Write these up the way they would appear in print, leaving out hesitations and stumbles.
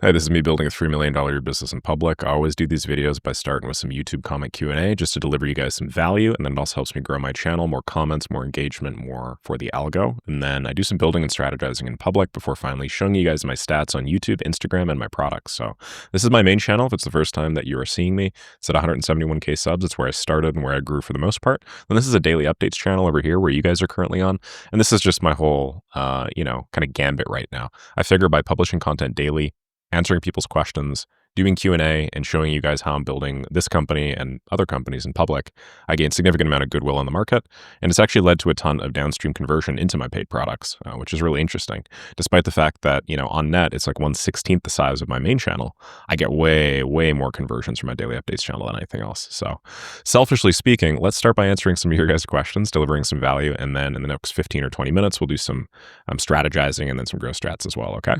Hi, this is me building a $3 million year business in public. I always do these videos by starting with some YouTube comment Q&A just to deliver you guys some value. And then it also helps me grow my channel, more comments, more engagement, more for the algo. And then I do some building and strategizing in public before finally showing you guys my stats on YouTube, Instagram, and my products. So this is my main channel. If it's the first time that you are seeing me, it's at 171K subs. It's where I started and where I grew for the most part. And this is a daily updates channel over here where you guys are currently on. And this is just my whole, kind of gambit right now. I figure by publishing content daily, answering people's questions, doing Q&A, and showing you guys how I'm building this company and other companies in public, I gain a significant amount of goodwill in the market. And it's actually led to a ton of downstream conversion into my paid products, which is really interesting. Despite the fact that, on net, it's like 1/16 the size of my main channel, I get way, way more conversions from my daily updates channel than anything else. So selfishly speaking, let's start by answering some of your guys' questions, delivering some value. And then in the next 15 or 20 minutes, we'll do some strategizing and then some growth strats as well, okay?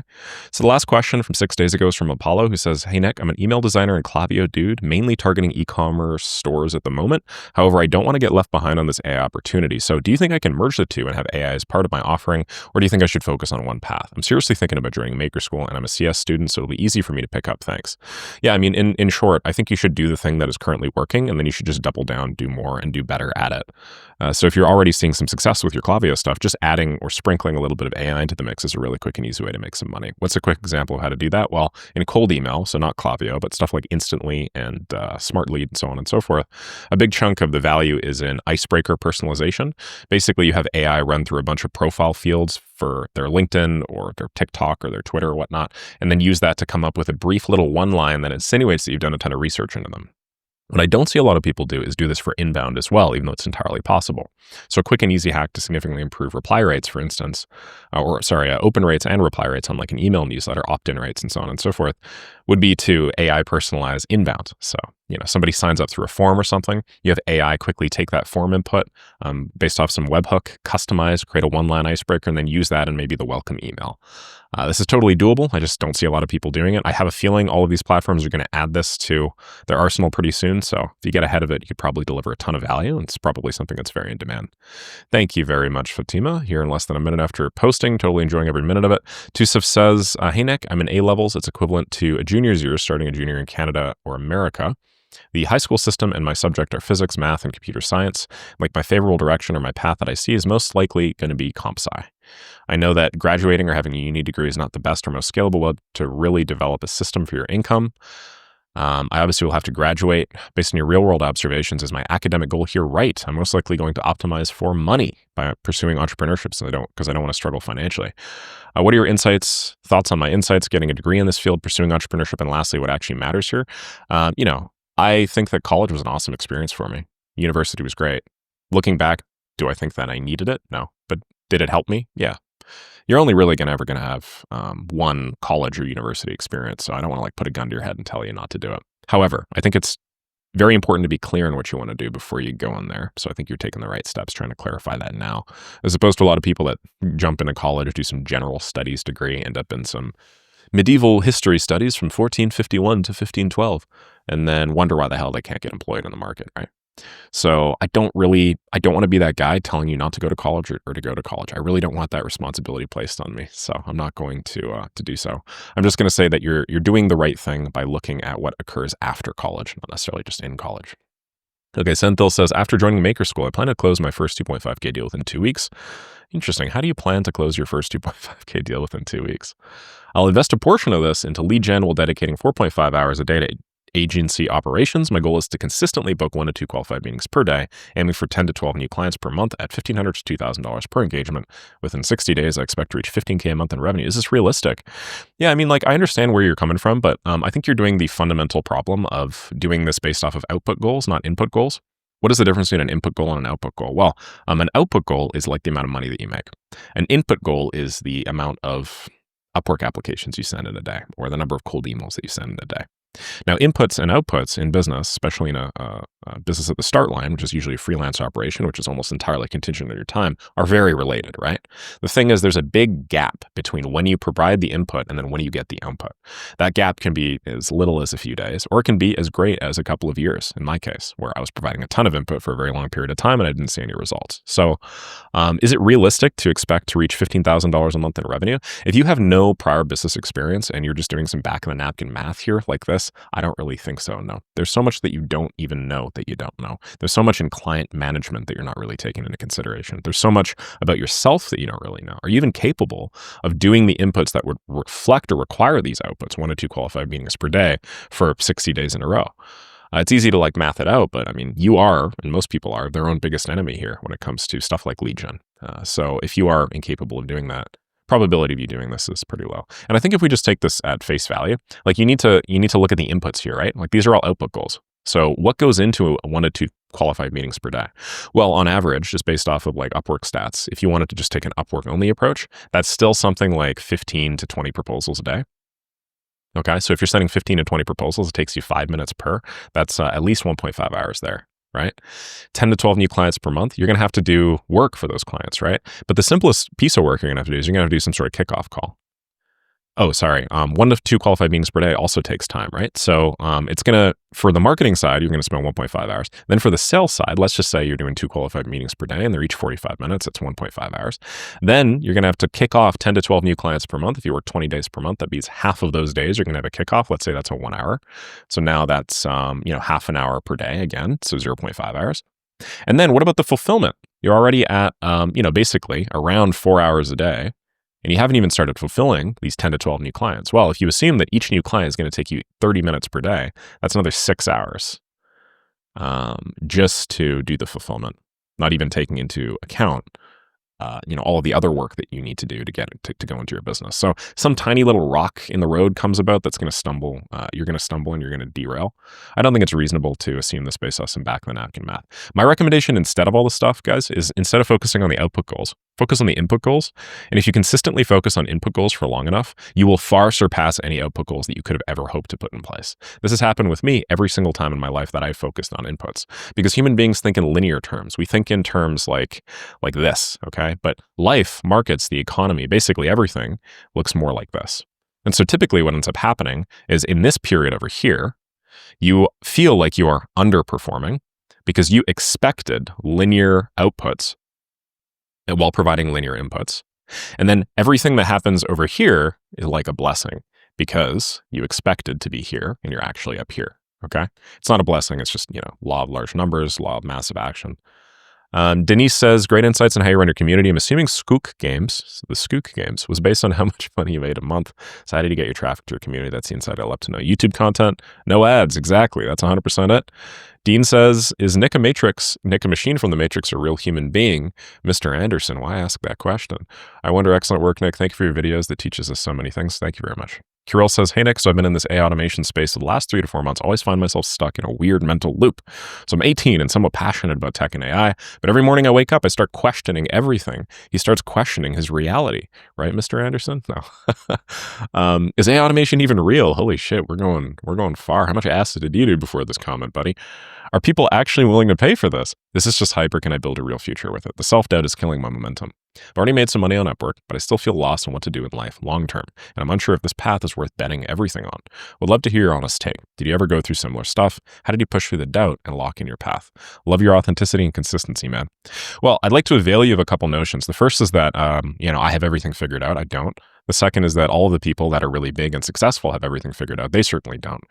So the last question from 6 days ago is from Apollo, who says, "Hey, Nick, I'm an email designer and Klaviyo dude, mainly targeting e-commerce stores at the moment. However, I don't want to get left behind on this AI opportunity. So do you think I can merge the two and have AI as part of my offering, or do you think I should focus on one path? I'm seriously thinking about joining Maker School, and I'm a CS student, so it'll be easy for me to pick up. Thanks." Yeah, I mean, in short, I think you should do the thing that is currently working, and then you should just double down, do more, and do better at it. So if you're already seeing some success with your Klaviyo stuff, just adding or sprinkling a little bit of AI into the mix is a really quick and easy way to make some money. What's a quick example of how to do that? Well, in cold email, so not Klaviyo, but stuff like Instantly and Smart Lead and so on and so forth, a big chunk of the value is in icebreaker personalization. Basically, you have AI run through a bunch of profile fields for their LinkedIn or their TikTok or their Twitter or whatnot, and then use that to come up with a brief little one line that insinuates that you've done a ton of research into them. What I don't see a lot of people do is do this for inbound as well, even though it's entirely possible. So a quick and easy hack to significantly improve reply rates, for instance, open rates and reply rates on like an email newsletter, opt-in rates, and so on and so forth, would be to AI personalize inbound. So, somebody signs up through a form or something, you have AI quickly take that form input based off some webhook, customize, create a one-line icebreaker, and then use that in maybe the welcome email. This is totally doable. I just don't see a lot of people doing it. I have a feeling all of these platforms are going to add this to their arsenal pretty soon. So if you get ahead of it, you could probably deliver a ton of value. And it's probably something that's very in demand. Thank you very much, Fatima. Here in less than a minute after posting, totally enjoying every minute of it. Tusif says, "Hey, Nick, I'm in A-levels. It's equivalent to a junior's year, starting a junior in Canada or America. The high school system and my subject are physics, math, and computer science. Like my favorable direction or my path that I see is most likely going to be comp sci. I know that graduating or having a uni degree is not the best or most scalable way to really develop a system for your income. I obviously will have to graduate. Based on your real-world observations, is my academic goal here right? I'm most likely going to optimize for money by pursuing entrepreneurship because I don't want to struggle financially. What are your thoughts on my insights, getting a degree in this field, pursuing entrepreneurship, and lastly, what actually matters here? I think that college was an awesome experience for me. University was great. Looking back, do I think that I needed it? No. But did it help me? Yeah. You're only really ever going to have one college or university experience, so I don't want to put a gun to your head and tell you not to do it. However, I think it's very important to be clear on what you want to do before you go in there. So I think you're taking the right steps trying to clarify that now, as opposed to a lot of people that jump into college, do some general studies degree, end up in some medieval history studies from 1451 to 1512, and then wonder why the hell they can't get employed in the market, right? So I don't want to be that guy telling you not to go to college or to go to college. I really don't want that responsibility placed on me. So I'm not going to do so. I'm just going to say that you're doing the right thing by looking at what occurs after college, not necessarily just in college. Okay, Senthil says, "After joining Maker School, I plan to close my first 2.5K deal within 2 weeks. Interesting. How do you plan to close your first 2.5K deal within 2 weeks? I'll invest a portion of this into lead gen while dedicating 4.5 hours a day to agency operations. My goal is to consistently book 1 to 2 qualified meetings per day, aiming for 10 to 12 new clients per month at $1,500 to $2,000 per engagement. Within 60 days, I expect to reach 15K a month in revenue. Is this realistic?" Yeah, I mean, I understand where you're coming from, but I think you're doing the fundamental problem of doing this based off of output goals, not input goals. What is the difference between an input goal and an output goal? Well, an output goal is like the amount of money that you make. An input goal is the amount of Upwork applications you send in a day, or the number of cold emails that you send in a day. Now, inputs and outputs in business, especially in a business at the start line, which is usually a freelance operation, which is almost entirely contingent on your time, are very related, right? The thing is, there's a big gap between when you provide the input and then when you get the output. That gap can be as little as a few days, or it can be as great as a couple of years, in my case, where I was providing a ton of input for a very long period of time and I didn't see any results. So is it realistic to expect to reach $15,000 a month in revenue? If you have no prior business experience and you're just doing some back of the napkin math here like this, I don't really think so, no. There's so much that you don't even know that you don't know. There's so much in client management that you're not really taking into consideration. There's so much about yourself that you don't really know. Are you even capable of doing the inputs that would reflect or require these outputs, 1 to 2 qualified meetings per day for 60 days in a row? It's easy to like math it out, but I mean, you are, and most people are, their own biggest enemy here when it comes to stuff like lead gen. So if you are incapable of doing that, probability of you doing this is pretty low. And I think if we just take this at face value, like you need to look at the inputs here, right? Like these are all output goals. So what goes into 1 to 2 qualified meetings per day? Well, on average, just based off of like Upwork stats, if you wanted to just take an Upwork only approach, that's still something like 15 to 20 proposals a day. Okay, so if you're sending 15 to 20 proposals, it takes you 5 minutes per. That's at least 1.5 hours there, right? 10 to 12 new clients per month, you're going to have to do work for those clients, right? But the simplest piece of work you're going to have to do is you're going to have to do some sort of kickoff call. Oh, sorry. 1 to 2 qualified meetings per day also takes time, right? So it's going to, for the marketing side, you're going to spend 1.5 hours. Then for the sales side, let's just say you're doing 2 qualified meetings per day and they're each 45 minutes. That's 1.5 hours. Then you're going to have to kick off 10 to 12 new clients per month. If you work 20 days per month, that means half of those days you're going to have a kickoff. Let's say that's a 1 hour. So now that's, half an hour per day again. So 0.5 hours. And then what about the fulfillment? You're already at, basically around 4 hours a day. And you haven't even started fulfilling these 10 to 12 new clients. Well, if you assume that each new client is going to take you 30 minutes per day, that's another 6 hours just to do the fulfillment, not even taking into account all of the other work that you need to do to get to go into your business. So some tiny little rock in the road comes about that's going to stumble. You're going to stumble and you're going to derail. I don't think it's reasonable to assume this based off some back of the napkin math. My recommendation instead of all this stuff, guys, is instead of focusing on the output goals, focus on the input goals. And if you consistently focus on input goals for long enough, you will far surpass any output goals that you could have ever hoped to put in place. This has happened with me every single time in my life that I've focused on inputs, because human beings think in linear terms. We think in terms like this, okay? But life, markets, the economy, basically everything looks more like this. And so typically what ends up happening is in this period over here, you feel like you are underperforming because you expected linear outputs while providing linear inputs. And then everything that happens over here is like a blessing because you expected to be here and you're actually up here, okay? It's not a blessing, it's just, law of large numbers, law of massive action. Denise says, great insights on how you run your community. I'm assuming the Skook Games was based on how much money you made a month. So how did you get your traffic to your community? That's the insight I'd love to know. YouTube content, no ads. Exactly. That's 100% it. Dean says, is Nick a machine from the Matrix, a real human being? Mr. Anderson, why ask that question? I wonder, excellent work, Nick. Thank you for your videos that teaches us so many things. Thank you very much. Kirill says, hey, Nick, so I've been in this AI automation space for the last 3 to 4 months. Always find myself stuck in a weird mental loop. So I'm 18 and somewhat passionate about tech and AI, but every morning I wake up, I start questioning everything. He starts questioning his reality, right, Mr. Anderson? No. Is AI automation even real? Holy shit, we're going far. How much acid did you do before this comment, buddy? Are people actually willing to pay for this? This is just hype, or can I build a real future with it? The self-doubt is killing my momentum. I've already made some money on Upwork, but I still feel lost on what to do in life long term, and I'm unsure if this path is worth betting everything on. Would love to hear your honest take. Did you ever go through similar stuff? How did you push through the doubt and lock in your path? Love your authenticity and consistency, man. Well, I'd like to avail you of a couple notions. The first is that, I have everything figured out. I don't. The second is that all of the people that are really big and successful have everything figured out. They certainly don't.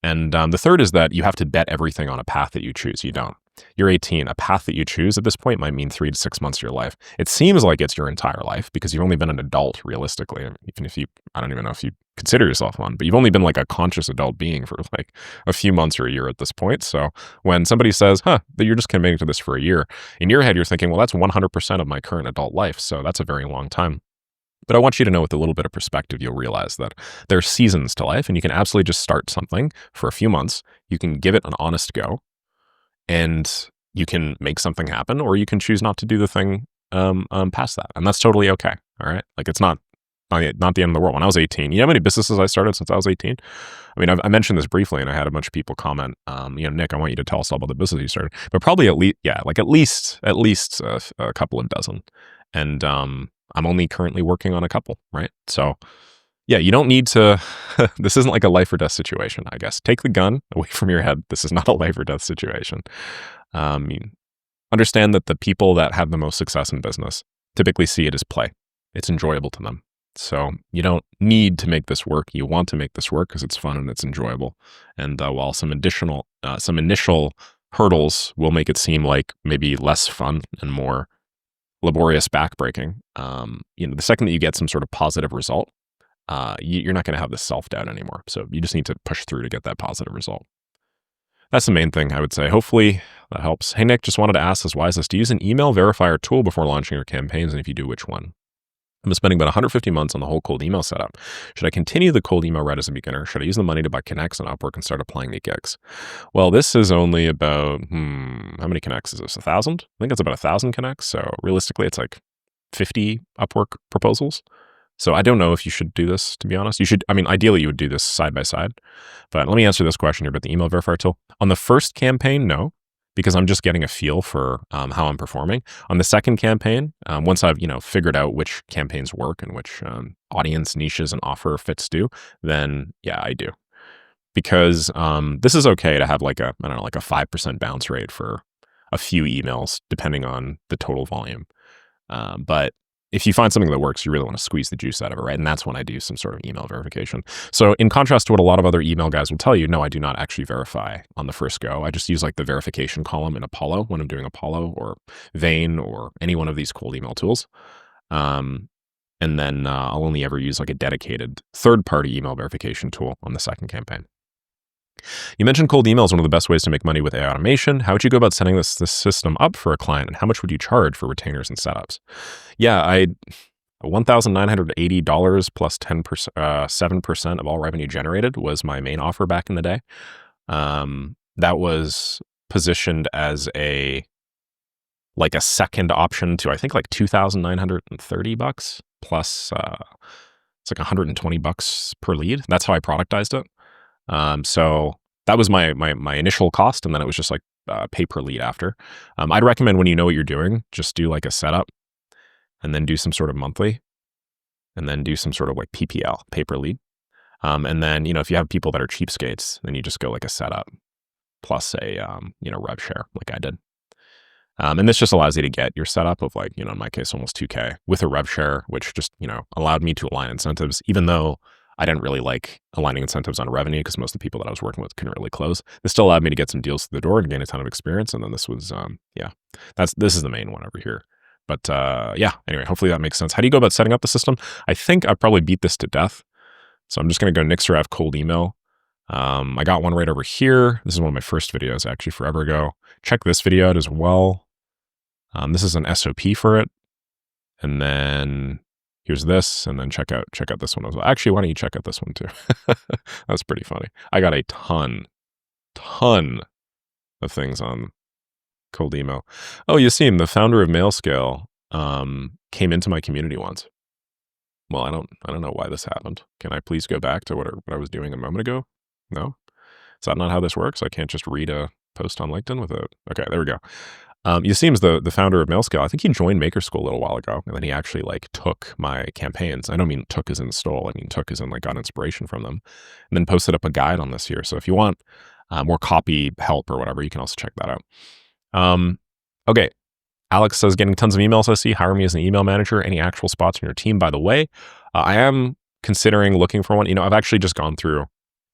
And the third is that you have to bet everything on a path that you choose. You don't. You're 18. A path that you choose at this point might mean 3 to 6 months of your life. It seems like it's your entire life because you've only been an adult, realistically. Even if I don't even know if you consider yourself one, but you've only been like a conscious adult being for like a few months or a year at this point. So when somebody says, that you're just committing to this for a year, in your head, you're thinking, well, that's 100% of my current adult life. So that's a very long time. But I want you to know, with a little bit of perspective, you'll realize that there are seasons to life, and you can absolutely just start something for a few months. You can give it an honest go, and you can make something happen, or you can choose not to do the thing past that. And that's totally okay. All right. Like, it's not not the end of the world. When I was 18, you know how many businesses I started since I was 18? I mean, I mentioned this briefly, and I had a bunch of people comment, Nick, I want you to tell us all about the business you started. But probably at least a couple of dozen. And I'm only currently working on a couple, right? So yeah, you don't need to, this isn't like a life or death situation, I guess. Take the gun away from your head. This is not a life or death situation. Understand that the people that have the most success in business typically see it as play. It's enjoyable to them. So you don't need to make this work. You want to make this work because it's fun and it's enjoyable. And while some initial hurdles will make it seem like maybe less fun and more laborious backbreaking, the second that you get some sort of positive result, you're not going to have this self-doubt anymore. So you just need to push through to get that positive result. That's the main thing, I would say. Hopefully that helps. Hey, Nick, just wanted to ask this wisest. Do you use an email verifier tool before launching your campaigns? And if you do, which one? I'm spending about 150 months on the whole cold email setup. Should I continue the cold email route as a beginner? Should I use the money to buy connects on Upwork and start applying the gigs? Well, this is only about, how many connects is this? 1,000? I think it's about 1,000 connects. So realistically, it's like 50 Upwork proposals. So I don't know if you should do this, to be honest. Ideally you would do this side by side. But let me answer this question here about the email verifier tool. On the first campaign, no, because I'm just getting a feel for how I'm performing. On the second campaign, once I've figured out which campaigns work and which audience niches and offer fits do, then yeah, I do. Because this is okay to have like a 5% bounce rate for a few emails, depending on the total volume. But if you find something that works, you really want to squeeze the juice out of it, right? And that's when I do some sort of email verification. So in contrast to what a lot of other email guys will tell you, no, I do not actually verify on the first go. I just use like the verification column in Apollo when I'm doing Apollo or Vane or any one of these cold email tools. And then I'll only ever use like a dedicated third-party email verification tool on the second campaign. You mentioned cold email is one of the best ways to make money with AI automation. How would you go about setting this system up for a client, and how much would you charge for retainers and setups? Yeah, $1,980 plus 7% of all revenue generated was my main offer back in the day. That was positioned as a second option to, I think, like $2,930 plus it's like $120 per lead. That's how I productized it. So that was my initial cost, and then it was just like pay per lead after. I'd recommend when you know what you're doing, just do like a setup, and then do some sort of monthly, and then do some sort of like PPL, pay per lead. And then if you have people that are cheapskates, then you just go like a setup plus a rev share, like I did. And this just allows you to get your setup of like, in my case, almost 2K with a rev share, which just, allowed me to align incentives, even though I didn't really like aligning incentives on revenue because most of the people that I was working with couldn't really close. This still allowed me to get some deals through the door and gain a ton of experience. And then this was, this is the main one over here. But anyway, hopefully that makes sense. How do you go about setting up the system? I think I probably beat this to death. So I'm just going to go Nick Saraev cold email. I got one right over here. This is one of my first videos, actually, forever ago. Check this video out as well. This is an SOP for it. And then here's this, and then check out this one as well. Actually, why don't you check out this one too? That's pretty funny. I got a ton of things on cold email. Oh, Yasim, the founder of MailScale, came into my community once. Well, I don't know why this happened. Can I please go back to what I was doing a moment ago? No? Is that not how this works? I can't just read a post on LinkedIn with it. Okay, there we go. Yasim's the founder of MailScale. I think he joined Maker School a little while ago, and then he actually took my campaigns. I don't mean took as in stole. I mean took as in got inspiration from them, and then posted up a guide on this here. So if you want more copy help or whatever, you can also check that out. Okay. Alex says, getting tons of emails I see. Hire me as an email manager. Any actual spots on your team, by the way? I am considering looking for one. I've actually just gone through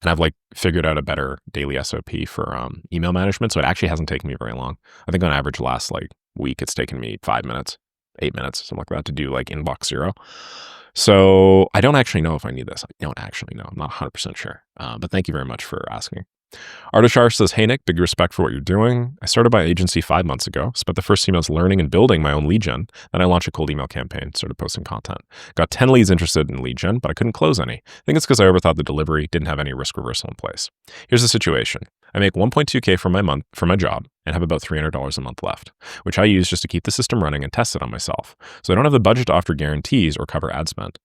and I've figured out a better daily SOP for email management. So it actually hasn't taken me very long. I think on average last week, it's taken me 5 minutes, 8 minutes, something like that to do inbox 0. So I don't actually know if I need this. I don't actually know. I'm not 100% sure. But thank you very much for asking. Artishar says, hey Nick, big respect for what you're doing. I started my agency 5 months ago, spent the first 2 months learning and building my own lead gen. Then I launched a cold email campaign, started posting content. Got 10 leads interested in lead gen, but I couldn't close any. I think it's because I overthought the delivery, didn't have any risk reversal in place. Here's the situation. I make 1.2K for my job and have about $300 a month left, which I use just to keep the system running and test it on myself. So I don't have the budget to offer guarantees or cover ad spend.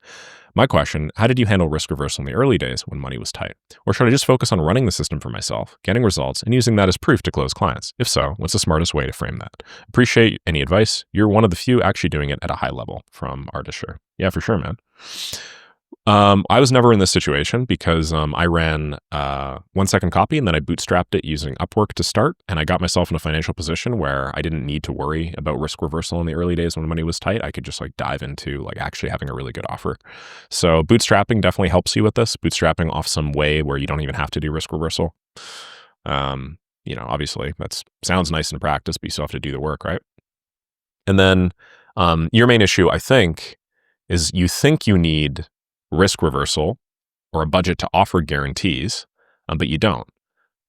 My question, how did you handle risk reversal in the early days when money was tight? Or should I just focus on running the system for myself, getting results, and using that as proof to close clients? If so, what's the smartest way to frame that? Appreciate any advice. You're one of the few actually doing it at a high level, from Ardisher. Yeah, for sure, man. I was never in this situation because I ran 1 second copy and then I bootstrapped it using Upwork to start. And I got myself in a financial position where I didn't need to worry about risk reversal in the early days when money was tight. I could just like dive into like actually having a really good offer. So bootstrapping definitely helps you with this. Bootstrapping off some way where you don't even have to do risk reversal. Obviously that sounds nice in practice, but you still have to do the work, right? And then your main issue, I think, is you think you need risk reversal or a budget to offer guarantees, but you don't.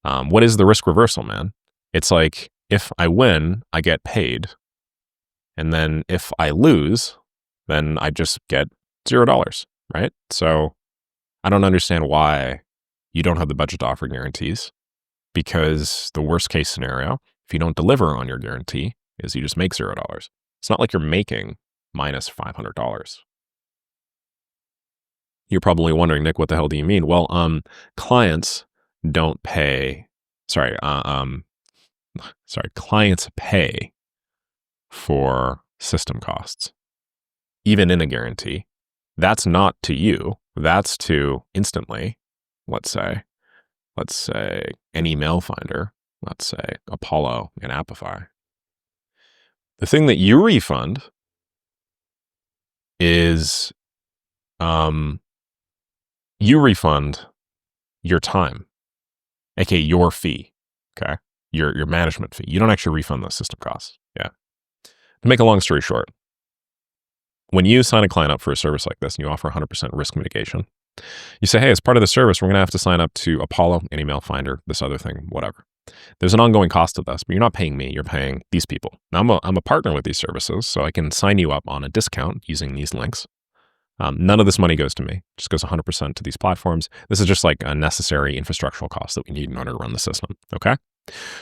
What is the risk reversal, man? It's like, if I win, I get paid. And then if I lose, then I just get $0, right? So I don't understand why you don't have the budget to offer guarantees, because the worst case scenario, if you don't deliver on your guarantee, is you just make $0. It's not like you're making minus $500. You're probably wondering, Nick, what the hell do you mean? Well, clients don't pay. Clients pay for system costs, even in a guarantee. That's not to you. That's to Instantly. Let's say an email finder. Let's say Apollo and Appify. The thing that you refund is, you refund your time, aka your fee, okay? Your management fee. You don't actually refund those system costs. Yeah. To make a long story short, when you sign a client up for a service like this and you offer 100% risk mitigation, you say, hey, as part of the service, we're going to have to sign up to Apollo, an email finder, this other thing, whatever. There's an ongoing cost of this, but you're not paying me, you're paying these people. Now, I'm a partner with these services, so I can sign you up on a discount using these links. None of this money goes to me. It just goes 100% to these platforms. This is just like a necessary infrastructural cost that we need in order to run the system, okay?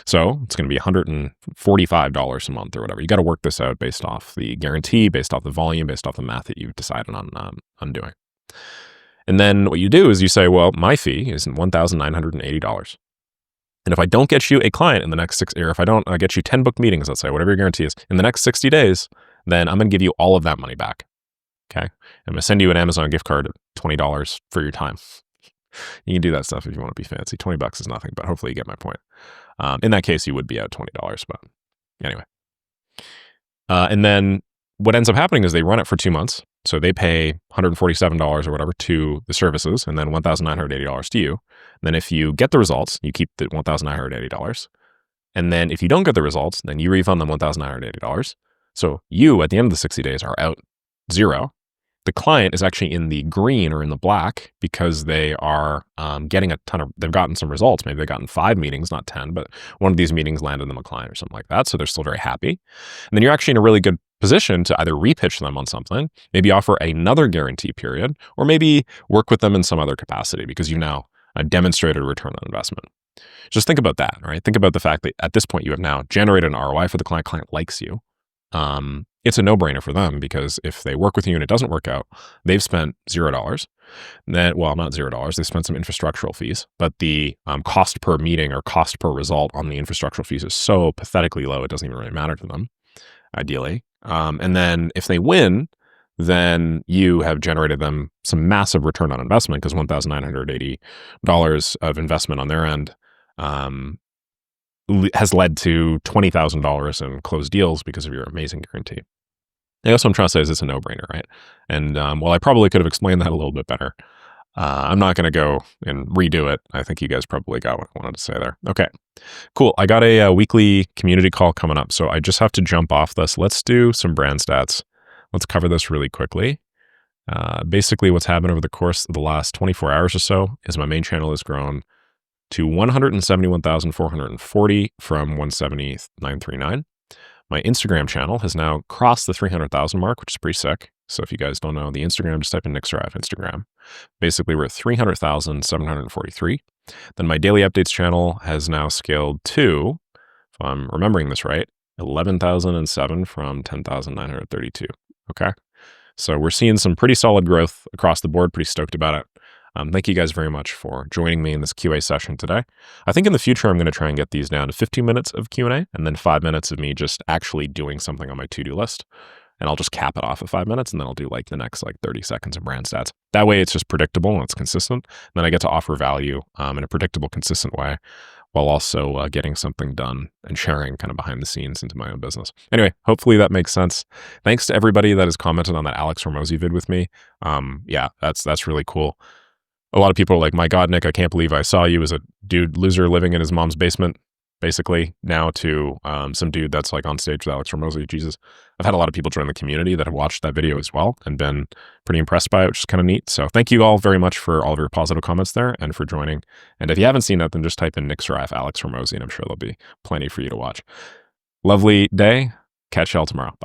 So it's going to be $145 a month or whatever. You got to work this out based off the guarantee, based off the volume, based off the math that you've decided on doing. And then what you do is you say, well, my fee is $1,980. And if I don't get you a client in the next or if I don't get you 10 booked meetings, let's say, whatever your guarantee is, in the next 60 days, then I'm going to give you all of that money back. Okay. I'm going to send you an Amazon gift card of $20 for your time. You can do that stuff if you want to be fancy. $20 is nothing, but hopefully you get my point. In that case, you would be at $20, but anyway. And then what ends up happening is they run it for 2 months. So they pay $147 or whatever to the services, and then $1,980 to you. And then if you get the results, you keep the $1,980. And then if you don't get the results, then you refund them $1,980. So you, at the end of the 60 days, are out $0. The client is actually in the green or in the black because they are getting they've gotten some results. Maybe they've gotten 5 meetings, not 10, but one of these meetings landed them a client or something like that. So they're still very happy. And then you're actually in a really good position to either repitch them on something, maybe offer another guarantee period, or maybe work with them in some other capacity because you've now demonstrated a return on investment. Just think about that, right? Think about the fact that at this point you have now generated an ROI for the client. Client likes you. It's a no-brainer for them because if they work with you and it doesn't work out, they've spent $0. Well, not $0. They've spent some infrastructural fees, but the cost per meeting or cost per result on the infrastructural fees is so pathetically low, it doesn't even really matter to them, ideally. And then if they win, then you have generated them some massive return on investment because $1,980 of investment on their end has led to $20,000 in closed deals because of your amazing guarantee. I guess what I'm trying to say is it's a no-brainer, right? And while I probably could have explained that a little bit better, I'm not going to go and redo it. I think you guys probably got what I wanted to say there. Okay, cool. I got a weekly community call coming up, so I just have to jump off this. Let's do some brand stats. Let's cover this really quickly. Basically, what's happened over the course of the last 24 hours or so is my main channel has grown to 171,440 from 170,939. My Instagram channel has now crossed the 300,000 mark, which is pretty sick. So if you guys don't know the Instagram, just type in Nick Saraev Instagram. Basically, we're at 300,743. Then my daily updates channel has now scaled to, if I'm remembering this right, 11,007 from 10,932. Okay. So we're seeing some pretty solid growth across the board. Pretty stoked about it. Thank you guys very much for joining me in this QA session today. I think in the future, I'm going to try and get these down to 15 minutes of Q&A and then 5 minutes of me just actually doing something on my to-do list. And I'll just cap it off at 5 minutes, and then I'll do like the next 30 seconds of brand stats. That way it's just predictable and it's consistent. And then I get to offer value in a predictable, consistent way while also getting something done and sharing kind of behind the scenes into my own business. Anyway, hopefully that makes sense. Thanks to everybody that has commented on that Alex Hormozi vid with me. Yeah, that's really cool. A lot of people are like, my God, Nick, I can't believe I saw you as a dude loser living in his mom's basement, basically, now to some dude that's like on stage with Alex Hormozi. Jesus. I've had a lot of people join the community that have watched that video as well and been pretty impressed by it, which is kind of neat. So thank you all very much for all of your positive comments there and for joining. And if you haven't seen that, then just type in Nick Saraev, Alex Hormozi, and I'm sure there'll be plenty for you to watch. Lovely day. Catch y'all tomorrow. Bye.